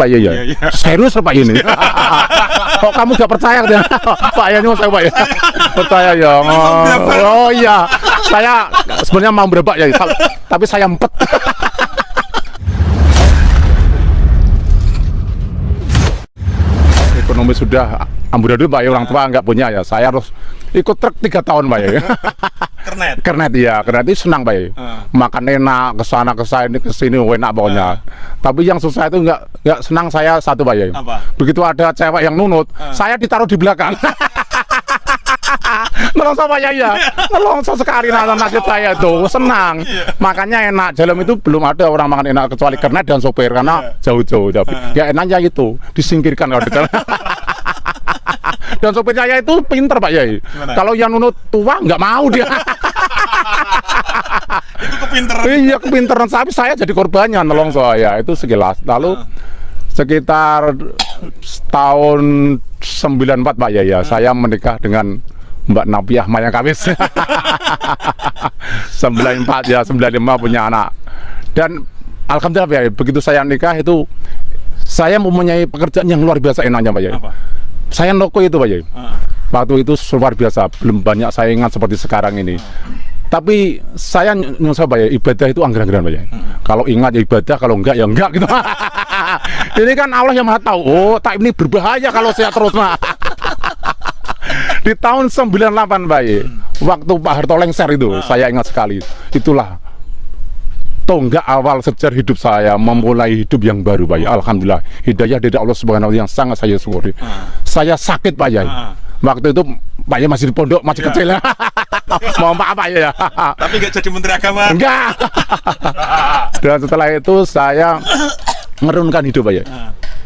Pak Yai ya? Serius Pak ini? Kok kamu gak percaya? Pak Yai nyuruh saya Pak ya? Percaya ya? Oh iya, saya sebenarnya mau berebak ya, tapi saya empet. Ekonomi sudah amburadul Pak ya, orang tua nggak punya ya, saya harus ikut truk 3 tahun Pak ya. Kernet ya, kernet itu senang Pak ya. Makan enak, kesana kesini enak pokoknya. Tapi yang susah itu nggak senang saya satu Pak ya. Begitu ada cewek yang nunut, saya ditaruh di belakang. Nelongso Pak ya, nelongso sekali nasib saya itu senang. Makanya enak, jalan itu belum ada orang makan enak kecuali kernet dan sopir karena jauh-jauh. Ya enaknya itu disingkirkan kalau di jalan. Dan sopir saya itu pinter Pak Yai. Kalau yang nunut tua nggak mau dia. Itu kepinteran. Iya kepinteran, tapi saya jadi korbannya nelongso ya itu sekilas. Lalu sekitar tahun 94 Pak Yai ya, saya menikah dengan Mbak Nabiah Maya Kawis. 94 ya, 95 punya anak. Dan alhamdulillah Pak Yai, begitu saya nikah itu saya mempunyai pekerjaan yang luar biasa enaknya Pak Yai. Saya noko itu Pak Yai. Waktu itu luar biasa, belum banyak saingan seperti sekarang ini. Tapi saya nyusaha Pak Yai, ibadah itu anggaran-anggaran Pak Yai. Kalau ingat ya ibadah, kalau enggak ya enggak gitu. Ini kan Allah yang Maha tahu. Oh, tak ini berbahaya kalau saya terus Di tahun 98 Pak Yai, waktu Pak Harto lengser itu, saya ingat sekali. Itulah tonggak awal sejarah hidup saya, memulai hidup yang baru Pak Yai. Alhamdulillah, hidayah dari Allah Subhanahu wa taala yang sangat saya syukuri. Saya sakit Pak Yai. Waktu itu Pak Yai masih di pondok, masih kecil. Mohon maaf Pak Yai ya. Tapi nggak jadi menteri agama. Enggak. Dan setelah itu saya merunkan hidup Pak Yai.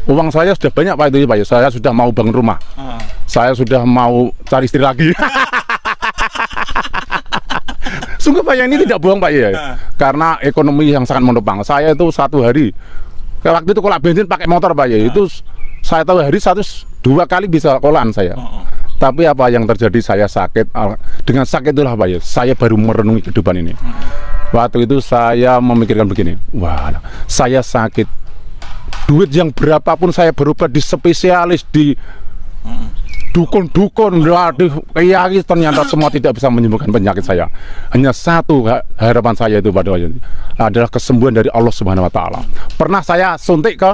Uang saya sudah banyak Pak itu Pak Yai. Saya sudah mau bangun rumah. Saya sudah mau cari istri lagi. Sungguh Pak Yai, ini tidak bohong Pak Yai. Karena ekonomi yang sangat menopang. Saya itu satu hari, waktu itu kolak bensin pakai motor Pak Yai. Itu saya tahu hari 2 kali bisa kolaan saya. Tapi apa yang terjadi, saya sakit. Dengan sakit itulah Pak Yai, saya baru merenungi kehidupan ini. Waktu itu saya memikirkan begini, wah saya sakit, duit yang berapapun saya berobat di spesialis, di dukun-dukun, kiai, ternyata semua tidak bisa menyembuhkan penyakit saya. Hanya satu harapan saya itu adalah kesembuhan dari Allah Subhanahu wa taala. Pernah saya suntik ke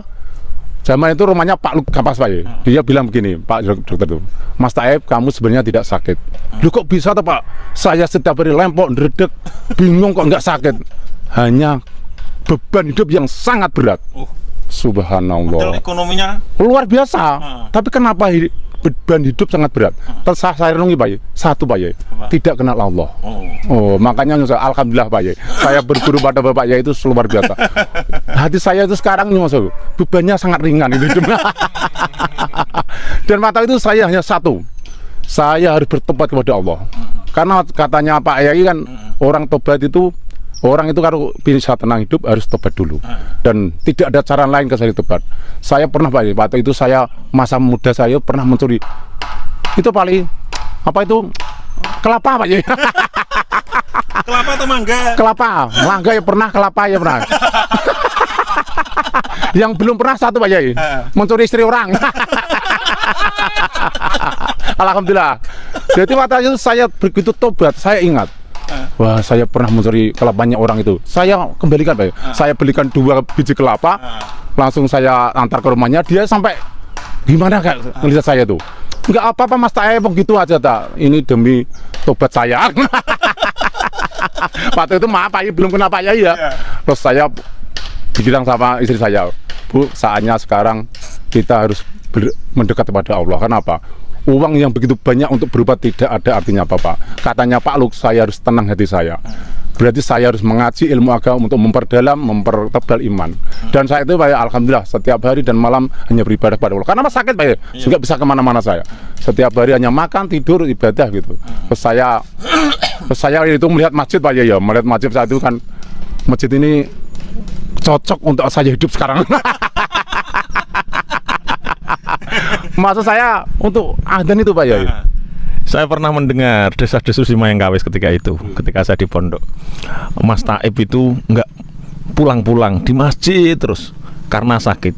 zaman itu rumahnya Pak Luk Kapas Pak Yai. Dia bilang begini, Pak dokter itu, Mas Taib, kamu sebenarnya tidak sakit. Lu kok bisa tuh Pak? Saya setiap hari lempok, ndredeg, bingung kok nggak sakit. Hanya beban hidup yang sangat berat. Subhanallah. Padahal ekonominya luar biasa. Tapi kenapa beban hidup sangat berat? Terus saya renungi Pak Yai, satu Pak Yai, tidak kenal Allah. Oh, makanya alhamdulillah Pak Yai, saya berguru pada Bapak Yai itu luar biasa. Hati saya itu sekarang bebannya sangat ringan itu. Dan mata itu saya hanya satu, saya harus bertobat kepada Allah. Karena katanya Pak Yai kan, orang tobat itu, orang itu kalau bisa tenang hidup harus tobat dulu. Dan tidak ada cara lain kecuali tobat. Saya pernah Pak Yai, waktu itu saya masa muda saya pernah mencuri itu paling apa itu kelapa Pak Yai. kelapa atau mangga? Kelapa, mangga ya pernah, kelapa ya pernah. Yang belum pernah satu Pak Yai, mencuri istri orang. Alhamdulillah. Jadi waktu itu saya begitu tobat, saya ingat, wah saya pernah mencuri kelapanya orang itu. Saya kembalikan Pak Yai. Saya belikan 2 biji kelapa, langsung saya antar ke rumahnya. Dia sampai gimana kak ngelihat saya tuh, nggak apa-apa Mas Taib, begitu aja tak. Ini demi tobat saya. Waktu itu maaf Pak Yai, belum kena Pak Yai ya. Terus saya bilang sama istri saya, Bu, saatnya sekarang kita harus mendekat kepada Allah. Kenapa? Uang yang begitu banyak untuk berobat tidak ada artinya apa-apa. Katanya Pak Luk, saya harus tenang hati saya. Berarti saya harus mengaji ilmu agama untuk memperdalam, mempertebal iman. Dan saya itu Pak Yai, alhamdulillah setiap hari dan malam hanya beribadah pada Allah. Karena sakit Pak Yai, sehingga bisa kemana-mana saya. Setiap hari hanya makan, tidur, ibadah gitu. Terus saya itu melihat masjid Pak Yai, melihat masjid saat itu kan, masjid ini cocok untuk saya hidup sekarang. Maksud saya untuk adzan itu Pak Yai. Saya pernah mendengar desas-desus si Mayang Kawis ketika itu, ketika saya di pondok. Mas Taib itu nggak pulang-pulang di masjid terus karena sakit.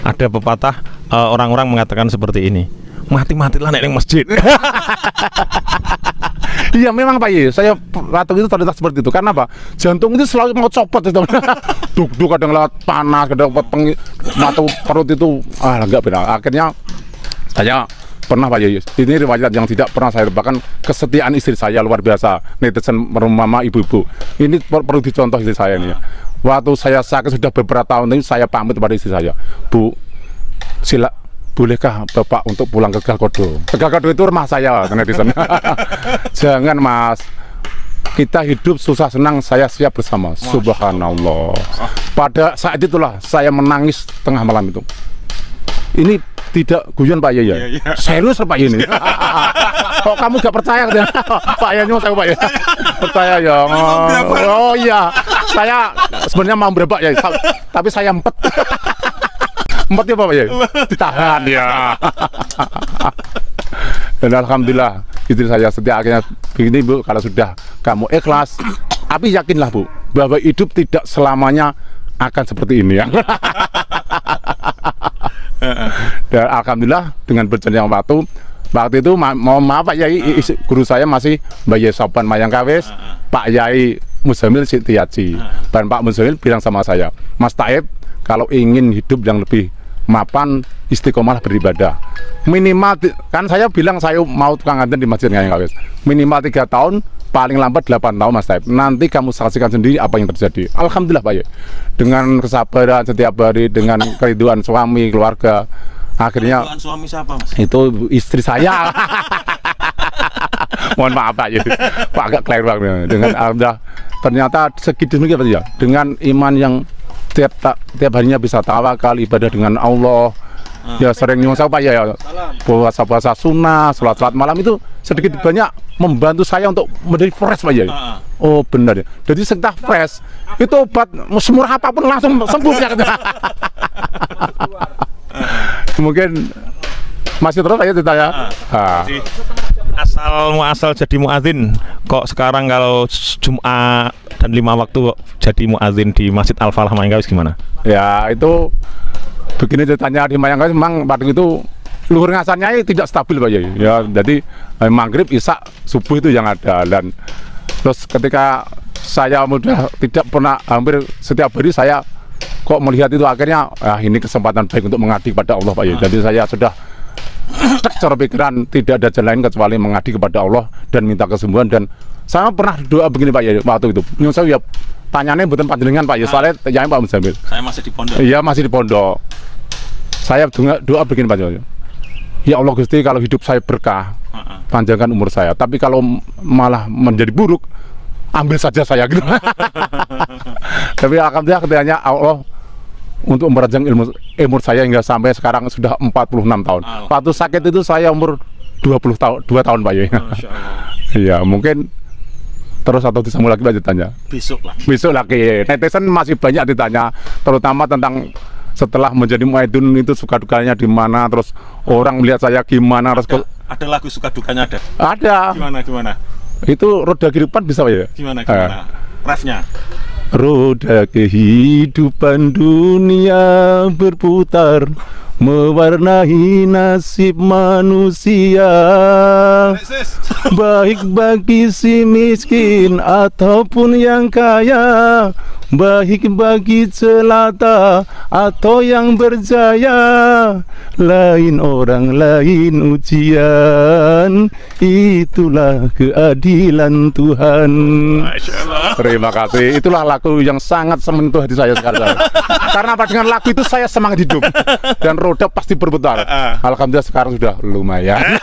Ada pepatah orang-orang mengatakan seperti ini, mati-matilah nek ning masjid. Iya memang Pak Ye, saya waktu itu terletak seperti itu. Karena apa? Jantung itu selalu mau copot itu. Duk-duk kadang lewat panas, kadang lewat mata perut itu enggak benar. Akhirnya saya pernah Pak Ye, ini riwayat yang tidak pernah saya lupakan, kesetiaan istri saya luar biasa. Netizen mama ibu-ibu. Ini perlu dicontoh istri saya ini. Waktu saya sakit sudah beberapa tahun ini, saya pamit kepada istri saya, Bu, bolehkah Bapak untuk pulang ke Tegal Kodo? Tegal Kodo itu rumah saya, netizen. Jangan Mas, kita hidup susah senang, saya siap bersama. Subhanallah. Pada saat itulah saya menangis tengah malam itu. Ini tidak guyon Pak Ye ya? Serius Pak Ye ini? Kok kamu gak percaya? Pak Ye nyuruh saya Pak Ye. Percaya ya? Oh iya, saya sebenarnya mau berebak ya, tapi saya empet. Empet ya Pak Ye? Ditahan ya. Dan alhamdulillah istri saya setia. Akhirnya begini Bu, kalau sudah kamu ikhlas, tapi yakinlah Bu, bahwa hidup tidak selamanya akan seperti ini ya. Dan alhamdulillah dengan berjalannya waktu itu mohon maaf Pak Yai, guru saya masih Mbak Yai Sopan Mayangkawis, Pak Yai Muzamil Sitiaji, dan Pak Muzamil bilang sama saya, Mas Taib, kalau ingin hidup yang lebih mapan, istiqomah beribadah minimal, kan saya bilang saya mau tukang nganten di Masjid Mayangkawis minimal 3 tahun, paling lambat 8 tahun Mas Taib. Nanti kamu saksikan sendiri apa yang terjadi. Alhamdulillah Pak Ye, dengan kesabaran setiap hari, dengan keriduan suami, keluarga, akhirnya Keriduan suami siapa Mas? Itu istri saya. Mohon maaf Pak Ye, Pak agak keliru banget. Dengan alhamdulillah ternyata segitu Pak ya, dengan iman yang tiap harinya bisa tawakal, ibadah dengan Allah. Ya sering nyusaha Pak ya, puasa sunnah, sholat malam itu sedikit banyak membantu saya untuk menjadi fresh Pak ya. Oh benar ya. Jadi setelah fresh itu obat semurah apapun langsung sembuh ya. Mungkin masih terus aja ditanya. Asal jadi muadzin, kok sekarang kalau Jumat dan 5 waktu kok jadi muadzin di Masjid Al Falah Mayangkawis gimana? Ya itu begini ceritanya di Mayangkawis, memang waktu itu luhur ngasannya tidak stabil Pak Yai. Ya jadi maghrib, isya, subuh itu yang ada. Dan terus ketika saya mudah tidak pernah, hampir setiap hari saya kok melihat itu, akhirnya ini kesempatan baik untuk mengabdi kepada Allah Pak Yai. Jadi saya sudah cara pikiran tidak ada jalan lain kecuali mengabdi kepada Allah dan minta kesembuhan. Dan saya pernah doa begini Pak Yai waktu itu. Nyusul ya tanyanya bukan panjenengan Pak Yai, soalnya tanyanya Pak Muzamil. Saya masih di pondok. Iya masih di pondok. Saya doa begini Pak Yai. Ya Allah Gusti, kalau hidup saya berkah, panjangkan umur saya. Tapi kalau malah menjadi buruk, ambil saja saya gitu. Tapi alhamdulillah ketiganya Allah untuk merancang umur saya hingga sampai sekarang sudah 46 tahun. Waktu sakit itu saya umur 2 tahun Pak Yai. Iya mungkin terus atau disambung lagi Pak ditanya. Besok lagi. Netizen masih banyak ditanya, terutama tentang setelah menjadi muadzin itu suka dukanya di mana, terus orang melihat saya gimana. Ada lagu suka dukanya ada? Ada. Gimana? Itu roda kehidupan bisa Pak ya? Gimana? Refnya? Roda kehidupan dunia berputar, mewarnai nasib manusia, baik bagi si miskin ataupun yang kaya, baik bagi celaka atau yang berjaya, lain orang lain ujian, itulah keadilan Tuhan. Terima kasih. Itulah lagu yang sangat menyentuh hati saya sekarang. Karena apa, dengan lagu itu saya semangat hidup dan roda pasti berputar. Alhamdulillah sekarang sudah lumayan.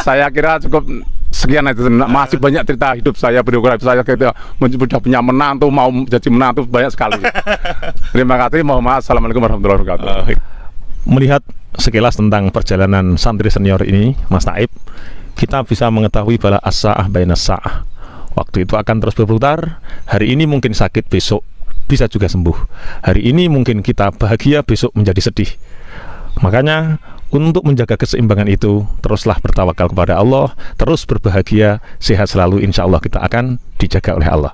Saya kira cukup sekian aja. Masih banyak cerita hidup saya, biografi saya, kita sudah punya menantu, mau jadi menantu banyak sekali. Terima kasih. Mohon maaf. Assalamualaikum warahmatullahi wabarakatuh. Melihat sekilas tentang perjalanan santri senior ini, Mas Taib, kita bisa mengetahui bahwa as-sa'ah bainas sa'ah. Waktu itu akan terus berputar. Hari ini mungkin sakit, besok bisa juga sembuh. Hari ini mungkin kita bahagia, besok menjadi sedih. Makanya untuk menjaga keseimbangan itu, teruslah bertawakal kepada Allah, terus berbahagia, sehat selalu, insya Allah kita akan dijaga oleh Allah.